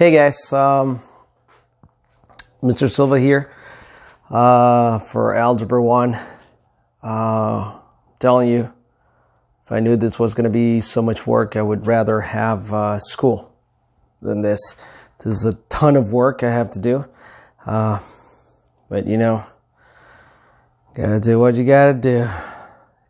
Hey guys, Mr. Silva here for Algebra 1. Telling you, if I knew this was going to be so much work, I would rather have school than this. This is a ton of work I have to do, but you know, gotta do what you gotta do.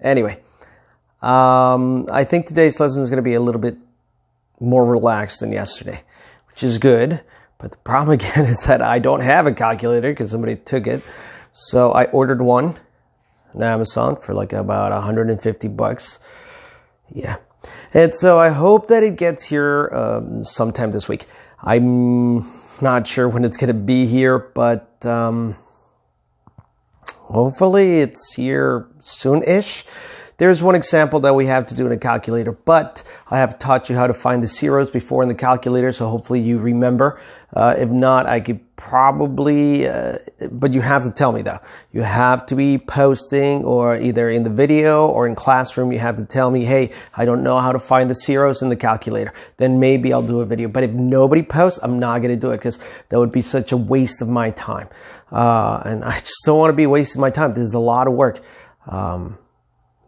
Anyway, I think today's lesson is going to be a little bit more relaxed than yesterday, which is good. But the problem again is that I don't have a calculator because somebody took it. So I ordered one on Amazon for like about $150. Yeah. And so I hope that it gets here sometime this week. I'm not sure when it's going to be here, but hopefully it's here soon-ish. There's one example that we have to do in a calculator, but I have taught you how to find the zeros before in the calculator, so hopefully you remember. If not, I could probably, but you have to tell me though. You have to be posting, or either in the video or in classroom, you have to tell me, hey, I don't know how to find the zeros in the calculator. Then maybe I'll do a video. But if nobody posts, I'm not going to do it because that would be such a waste of my time. And I just don't want to be wasting my time. This is a lot of work.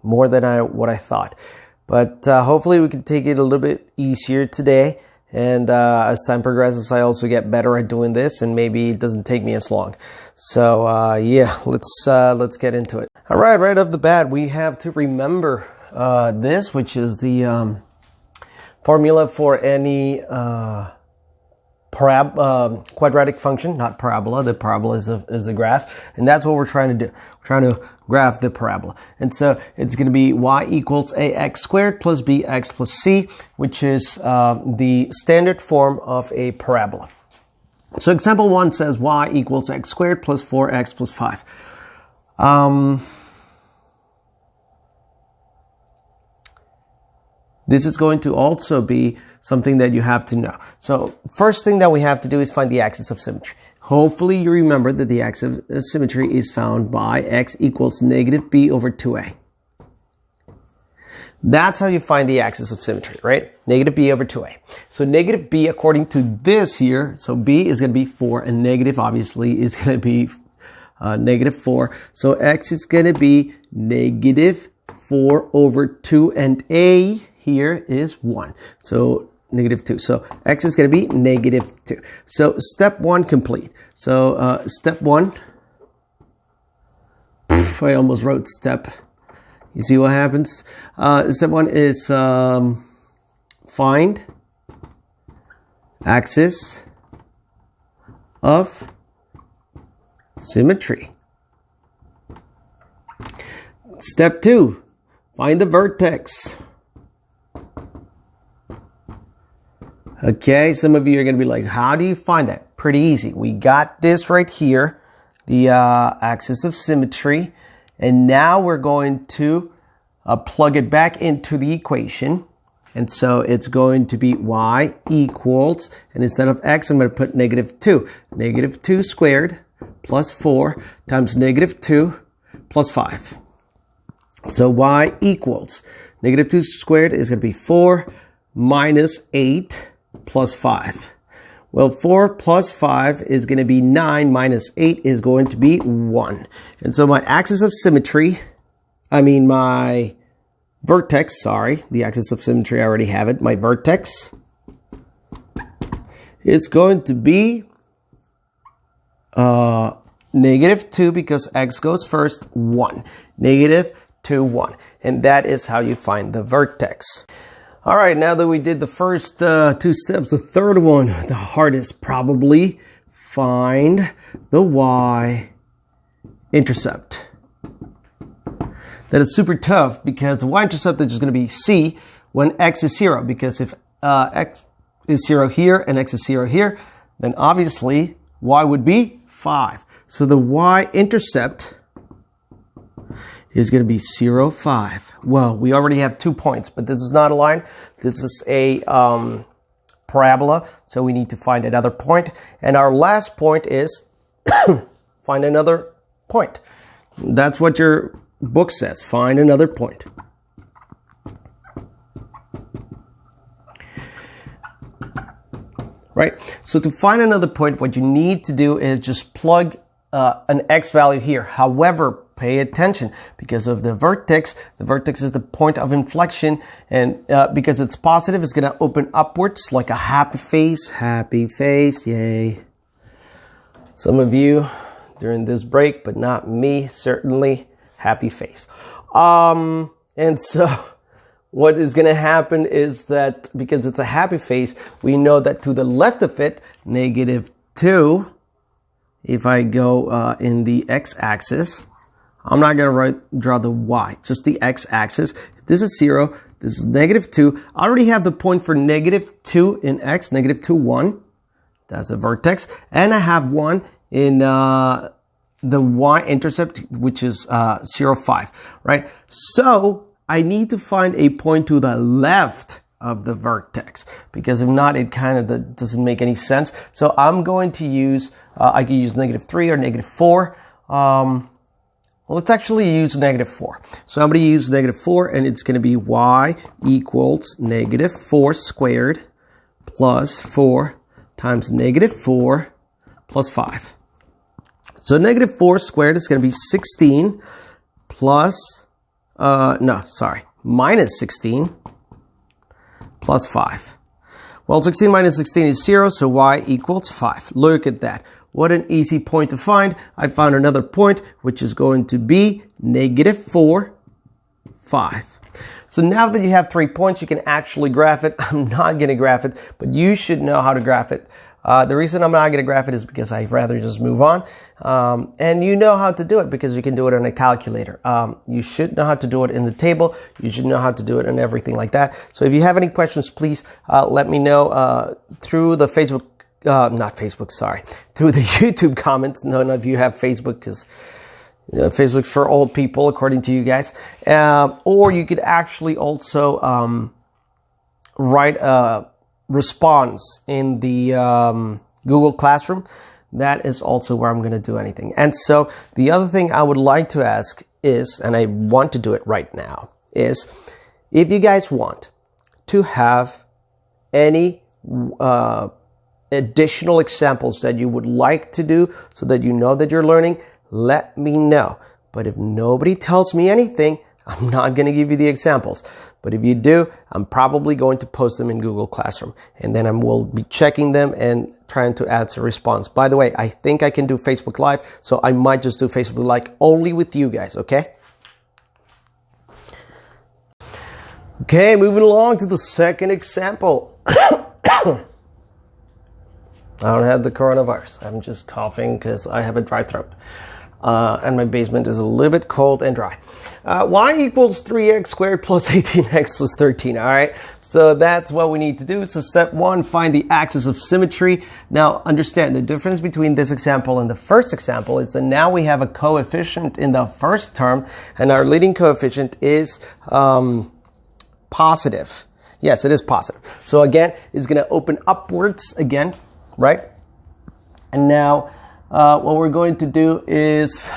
More than what I thought. But hopefully we can take it a little bit easier today. And as time progresses, I also get better at doing this, and maybe it doesn't take me as long. So yeah, let's get into it. All right, right off the bat, we have to remember this, which is the formula for any quadratic function, not parabola. The parabola is the graph, and that's what we're trying to do. We're trying to graph the parabola. And so it's going to be y equals ax squared plus bx plus c, which is the standard form of a parabola. So example 1 says y equals x squared plus 4x plus 5. This is going to also be something that you have to know. So first thing that we have to do is find the axis of symmetry. Hopefully you remember that the axis of symmetry is found by x equals negative b over 2a. That's how you find the axis of symmetry, right? Negative b over 2a. So negative b, according to this here, so b is going to be 4, and negative obviously is going to be negative 4. So x is going to be negative 4 over 2, and a here is 1. So negative 2. So x is going to be negative 2. So step 1 complete. So step 1. I almost wrote step. You see what happens? Step 1 is find axis of symmetry. Step 2. Find the vertex. Okay, some of you are going to be like, how do you find that? Pretty easy. We got this right here, the axis of symmetry, and now we're going to plug it back into the equation. And so it's going to be y equals, and instead of x, I'm going to put negative 2. Negative 2 squared plus 4 times negative 2 plus 5. So y equals, negative 2 squared is going to be 4 minus 8 plus 5. Well, 4 plus 5 is going to be 9 minus 8 is going to be 1. And so my axis of symmetry, my vertex, sorry, the axis of symmetry, I already have it. My vertex is going to be negative 2 because x goes first, 1. Negative 2, 1. And that is how you find the vertex. All right, now that we did the first 2 steps, the third one, the hardest probably, find the Y-intercept. That is super tough because the Y-intercept is just going to be C when x is 0. Because if x is 0 here and x is 0 here, then obviously y would be 5. So the Y-intercept is going to be 0, 5. Well, we already have 2 points, but this is not a line. This is a parabola, so we need to find another point. And our last point is find another point. That's what your book says, find another point. right? So to find another point, what you need to do is just plug an x value here. However, pay attention because of the vertex. The vertex is the point of inflection, and because it's positive, it's going to open upwards like a happy face. Happy face, yay. Some of you during this break, but not me, certainly. Happy face. And so what is going to happen is that because it's a happy face, we know that to the left of it, -2, if I go in the x-axis, I'm not going to draw the y, just the x-axis. If this is 0, this is -2. I already have the point for -2 in x, -2, 1. That's a vertex. And I have 1 in the y-intercept, which is 0, 5, right? So I need to find a point to the left of the vertex, because if not, it kind of doesn't make any sense. So I'm going to use, I could use -3 or -4. Well, let's actually use -4. So I'm going to use -4, and it's going to be y equals -4 squared plus 4 times -4 plus 5. So -4 squared is going to be 16 plus, minus 16 plus 5. Well, 16 minus 16 is 0, so y equals 5. Look at that. What an easy point to find. I found another point, which is going to be -4, 5. So now that you have 3 points, you can actually graph it. I'm not going to graph it, but you should know how to graph it. The reason I'm not going to graph it is because I'd rather just move on. And you know how to do it because you can do it on a calculator. You should know how to do it in the table. You should know how to do it and everything like that. So if you have any questions, please let me know through the Facebook, through the YouTube comments. None of you have Facebook because Facebook's for old people, according to you guys. Or you could actually also write a response in the Google Classroom. That is also where I'm going to do anything. And so the other thing I would like to ask is, and I want to do it right now, is if you guys want to have any additional examples that you would like to do so that you know that you're learning, let me know. But if nobody tells me anything, I'm not going to give you the examples. But if you do, I'm probably going to post them in Google Classroom. And then I will be checking them and trying to answer a response. By the way, I think I can do Facebook Live, so I might just do Facebook Live only with you guys, okay? Okay, moving along to the second example. I don't have the coronavirus. I'm just coughing because I have a dry throat. And my basement is a little bit cold and dry. Y equals 3x squared plus 18x plus 13. All right. So that's what we need to do. So step 1, find the axis of symmetry. Now understand the difference between this example and the first example is that now we have a coefficient in the first term, and our leading coefficient is positive. Yes, it is positive. So again, it's going to open upwards again, right? And now what we're going to do is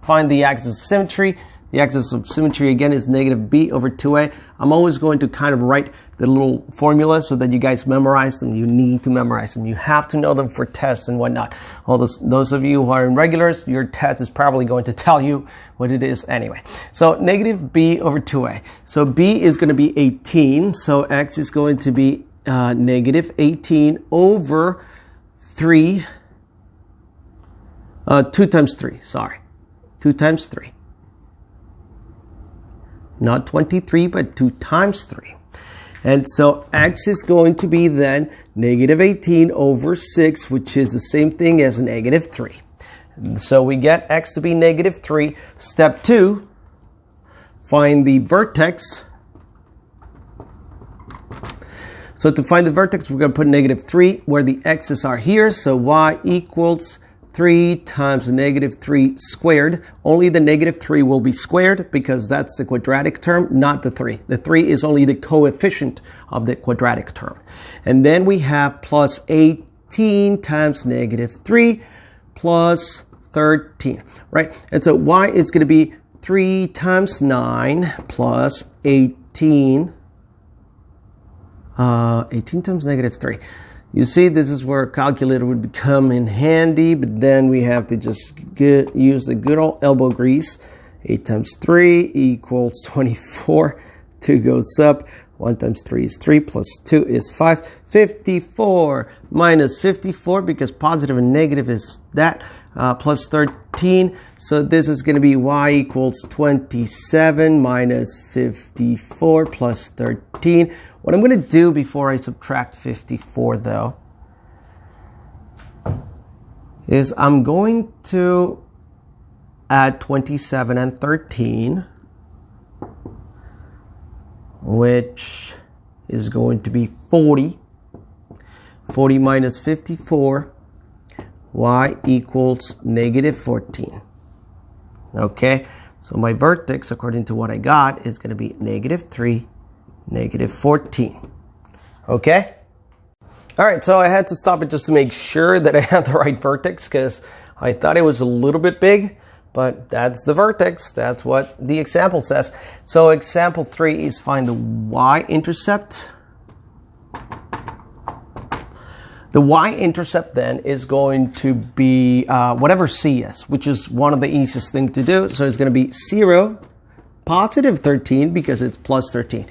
find the axis of symmetry. The axis of symmetry, again, is -b over 2a. I'm always going to kind of write the little formula so that you guys memorize them. You need to memorize them. You have to know them for tests and whatnot. All those of you who are in regulars, your test is probably going to tell you what it is anyway. So -b over 2a. So b is going to be 18. So x is going to be -18 over 3. 2 times 3, sorry. 2 times 3. Not 23, but 2 times 3. And so x is going to be then -18 over 6, which is the same thing as -3. So we get x to be -3. Step 2, find the vertex. So to find the vertex, we're going to put -3 where the x's are here. So y equals 3 times -3 squared. Only the -3 will be squared because that's the quadratic term, not the 3. The 3 is only the coefficient of the quadratic term. And then we have plus 18 times -3 plus 13, right? And so y is going to be 3 times 9 plus 18. 18 times -3. You see, this is where a calculator would become in handy, but then we have to just use the good old elbow grease. 8 times 3 equals 24. 2 goes up. 1 times 3 is 3, plus 2 is 5. 54 minus 54, because positive and negative is that, plus 13. So this is going to be y equals 27 minus 54 plus 13. What I'm going to do before I subtract 54, though, is I'm going to add 27 and 13, which is going to be 40. 40 minus 54, y equals negative 14. Okay, so my vertex, according to what I got, is going to be negative 3, negative 14. Okay? All right, so I had to stop it just to make sure that I had the right vertex, because I thought it was a little bit big. But that's the vertex. That's what the example says. So example 3 is find the y-intercept. The y-intercept then is going to be whatever c is, which is one of the easiest things to do. So it's going to be 0, positive 13, because it's plus 13.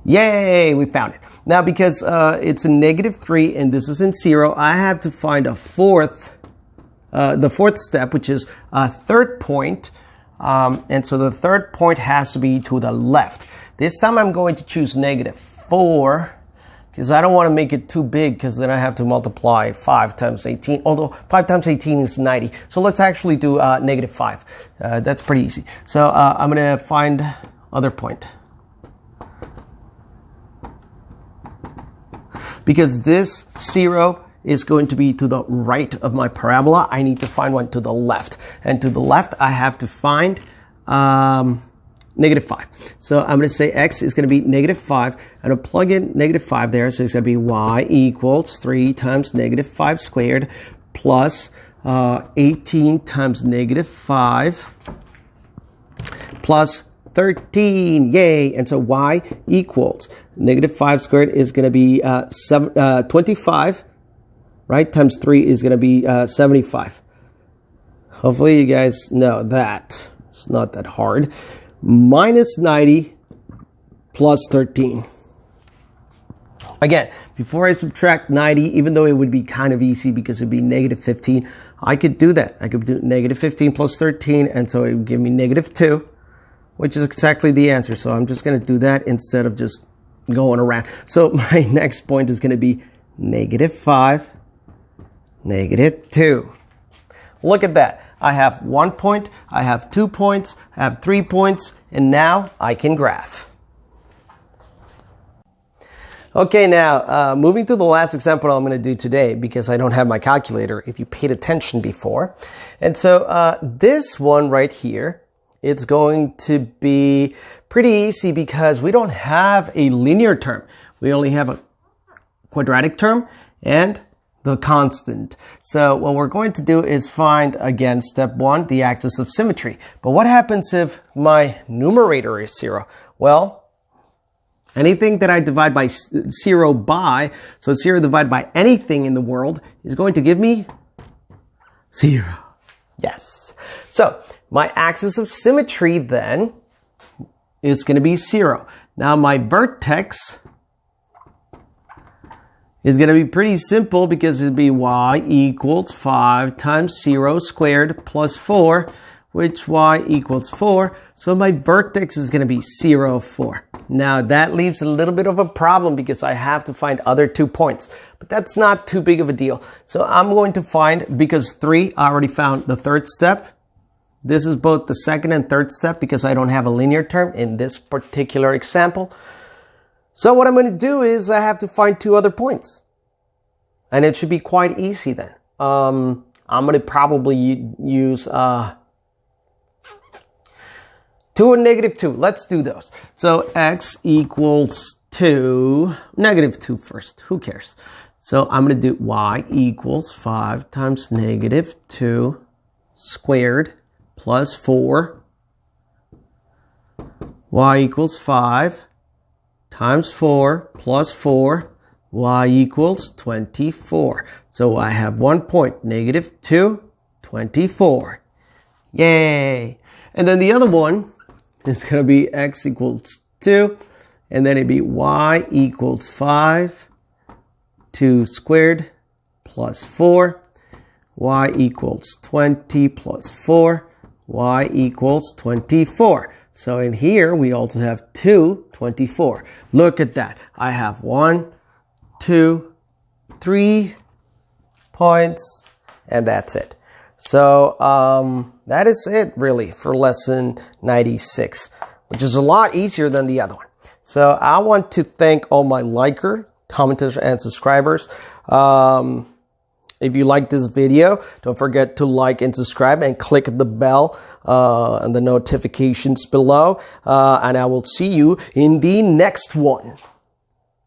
Yay, we found it. Now, because it's a negative 3 and this is in 0, I have to find the fourth step, which is a third point. And so the third point has to be to the left. This time I'm going to choose negative 4, because I don't want to make it too big, because then I have to multiply 5 times 18, although 5 times 18 is 90. So let's actually do negative 5. That's pretty easy. So I'm going to find other point. Because this 0 is going to be to the right of my parabola, I need to find one to the left. And to the left, I have to find negative 5. So I'm going to say x is going to be negative 5. I'm going to plug in negative 5 there. So it's going to be y equals 3 times negative 5 squared plus 18 times negative 5 plus 13. Yay. And so y equals negative 5 squared is going to be 25. Right? Times 3 is going to be 75. Hopefully you guys know that. It's not that hard. Minus 90 plus 13. Again, before I subtract 90, even though it would be kind of easy because it would be negative 15, I could do that. I could do negative 15 plus 13, and so it would give me negative 2, which is exactly the answer. So I'm just going to do that instead of just going around. So my next point is going to be negative 5. Negative 2. Look at that. I have 1 point, I have 2 points, I have 3 points, and now I can graph. Okay, now moving to the last example I'm going to do today, because I don't have my calculator, if you paid attention before. And so this one right here, it's going to be pretty easy because we don't have a linear term. We only have a quadratic term and the constant. So what we're going to do is find, again, step 1, the axis of symmetry. But what happens if my numerator is 0? Well, anything that I divide by 0 by, so 0 divided by anything in the world, is going to give me 0. Yes. So my axis of symmetry then is going to be 0. Now my vertex is going to be pretty simple, because it'd be y equals 5 times 0 squared plus 4, which y equals 4. So my vertex is going to be 0, 4. Now that leaves a little bit of a problem, because I have to find other 2 points. But that's not too big of a deal. So I'm going to find, because 3, I already found the third step. This is both the second and third step, because I don't have a linear term in this particular example. So what I'm going to do is I have to find 2 other points. And it should be quite easy then. I'm going to probably use 2 and negative 2. Let's do those. So x equals 2, negative 2 first. Who cares? So I'm going to do y equals 5 times negative 2 squared plus 4. Y equals 5 times 4 plus 4. y equals 24. So I have 1 point, negative 2, 24. Yay! And then the other one is going to be x equals 2, and then it'd be y equals 5, 2 squared plus 4, y equals 20 plus 4, y equals 24. So in here, we also have 2, 24. Look at that. I have 1, 2, 3 points, and that's it. So that is it, really, for lesson 96, which is a lot easier than the other one. So I want to thank all my liker, commenters, and subscribers. If you like this video, don't forget to like and subscribe and click the bell and the notifications below. And I will see you in the next one.